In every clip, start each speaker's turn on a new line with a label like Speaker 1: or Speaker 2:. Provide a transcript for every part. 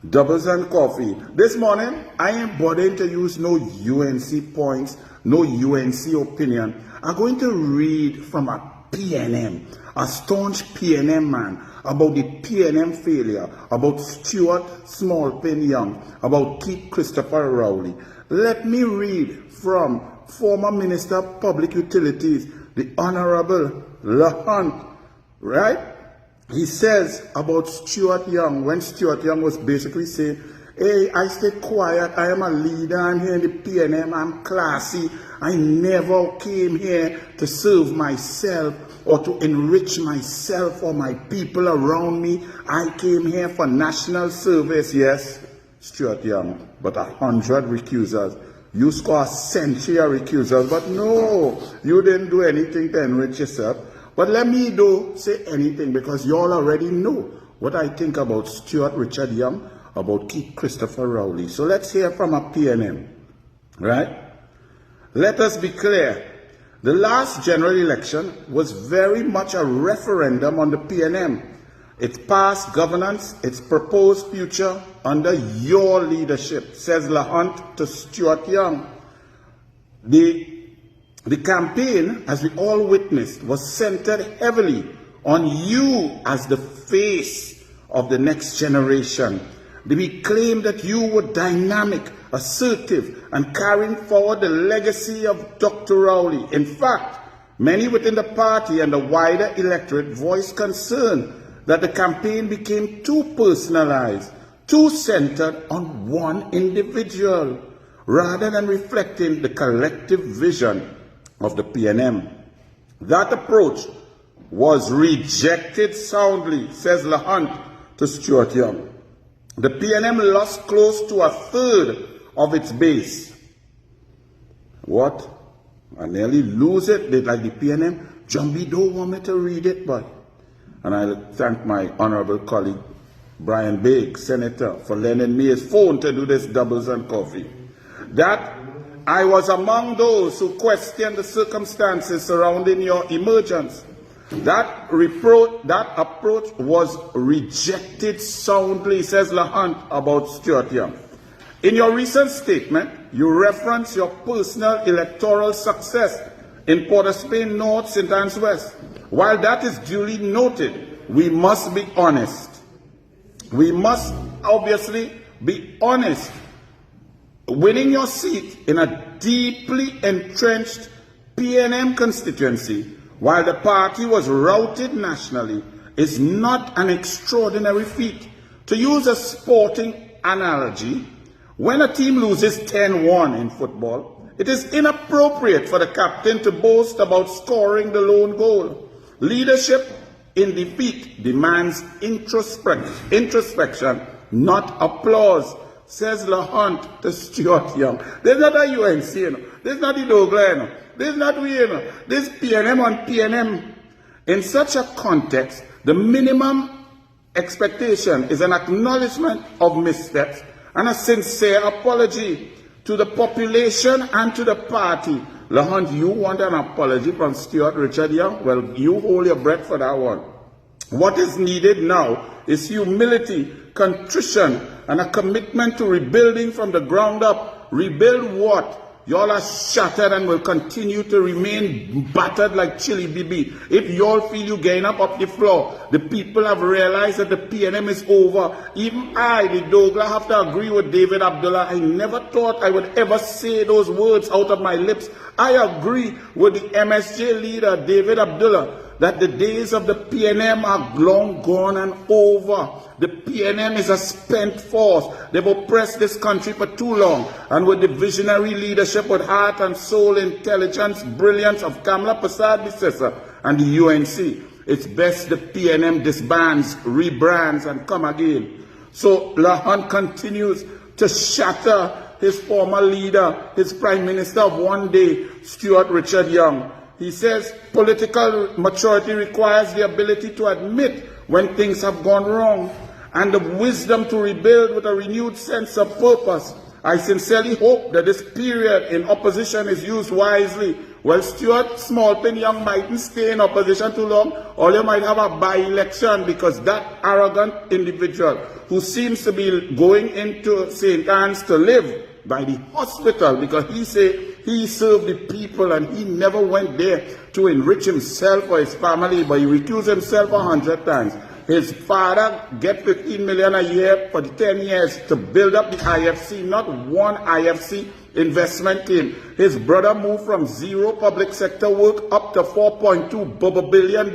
Speaker 1: Doubles and coffee. This morning, I ain't bothering to use no UNC points, no UNC opinion. I'm going to read from a PNM, a staunch PNM man, about the PNM failure, about Stuart Smallpin Young, about Keith Christopher Rowley. Let me read from former Minister of Public Utilities, the Honorable LaHunt, right? He says about Stuart Young, when Stuart Young was basically saying, hey, I stay quiet, I am a leader, I'm here in the PNM, I'm classy, I never came here to serve myself or to enrich myself or my people around me. I came here for national service. Yes, Stuart Young, but 100 recusals. You score a century of recusals, but no, you didn't do anything to enrich yourself. But let me do say anything, because you all already know what I think about Stuart Richard Young, about Keith Christopher Rowley. So let's hear from a PNM, right? Let us be clear. The last general election was very much a referendum on the PNM, its past governance, its proposed future under your leadership, says LaHunt to Stuart Young. The campaign, as we all witnessed, was centered heavily on you as the face of the next generation. We claimed that you were dynamic, assertive, and carrying forward the legacy of Dr. Rowley. In fact, many within the party and the wider electorate voiced concern that the campaign became too personalized, too centered on one individual, rather than reflecting the collective vision of the PNM. That approach was rejected soundly, says LaHunt to Stuart Young. The PNM lost close to a third of its base. What? I nearly lose it. They like the PNM. Jumbie don't want me to read it, but. And I thank my honorable colleague, Brian Bigg, Senator, for lending me his phone to do this doubles and coffee. That I was among those who questioned the circumstances surrounding your emergence. That approach was rejected soundly, says LaHunt about Stuart Young. In your recent statement, you reference your personal electoral success in Port of Spain North, St. Anne's West. While that is duly noted, we must be honest. We must obviously be honest. Winning your seat in a deeply entrenched PNM constituency, while the party was routed nationally, is not an extraordinary feat. To use a sporting analogy, when a team loses 10-1 in football, it is inappropriate for the captain to boast about scoring the lone goal. Leadership in defeat demands introspection, not applause, says LaHunt to Stuart Young. This is not a UNC, you know. This is not the Douglas, you know. This is not we, you know. This is PNM on PNM. In such a context, the minimum expectation is an acknowledgement of missteps and a sincere apology to the population and to the party. LaHunt, you want an apology from Stuart Richard Young? Well, you hold your breath for that one. What is needed now is humility, contrition, and a commitment to rebuilding from the ground up. Rebuild what? Y'all are shattered and will continue to remain battered like chili BB. If y'all feel you getting up the floor, the people have realized that the PNM is over. Even I, the Douglas, have to agree with David Abdullah. I never thought I would ever say those words out of my lips. I agree with the MSJ leader, David Abdullah, that the days of the PNM are long gone and over. The PNM is a spent force. They've oppressed this country for too long. And with the visionary leadership, with heart and soul, intelligence, brilliance of Kamla Prasad and the UNC, it's best the PNM disbands, rebrands, and come again. So LaHunt continues to shatter his former leader, his prime minister of one day, Stuart Richard Young. He says political maturity requires the ability to admit when things have gone wrong and the wisdom to rebuild with a renewed sense of purpose. I sincerely hope that this period in opposition is used wisely. Well, Stuart, small thing, young mightn't stay in opposition too long, or you might have a by-election, because that arrogant individual who seems to be going into St. Anne's to live by the hospital, because he say he served the people and he never went there to enrich himself or his family, but he recused himself 100 times. His father get 15 million a year for the 10 years to build up the IFC. Not one IFC investment came. His brother moved from zero public sector work up to $4.2 billion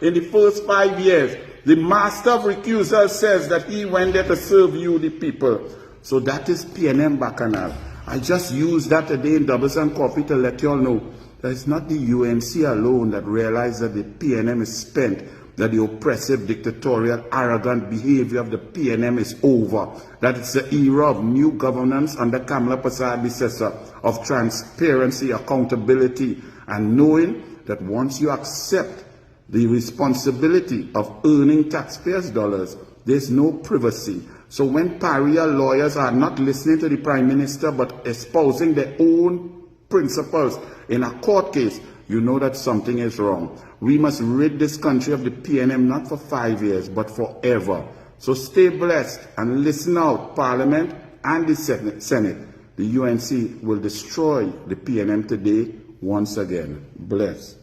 Speaker 1: in the first 5 years. The master of recusal says that he went there to serve you, the people. So that is PNM Bacchanal. I just used that today in Doubles and Coffee to let you all know that it's not the UNC alone that realized that the PNM is spent, that the oppressive, dictatorial, arrogant behavior of the PNM is over, that it's the era of new governance under Kamala Prasad-Bissessar, of transparency, accountability, and knowing that once you accept the responsibility of earning taxpayers' dollars, there's no privacy. So when pariah lawyers are not listening to the Prime Minister but espousing their own principles in a court case, you know that something is wrong. We must rid this country of the PNM not for 5 years but forever. So stay blessed and listen out, Parliament and the Senate. The UNC will destroy the PNM today once again. Bless.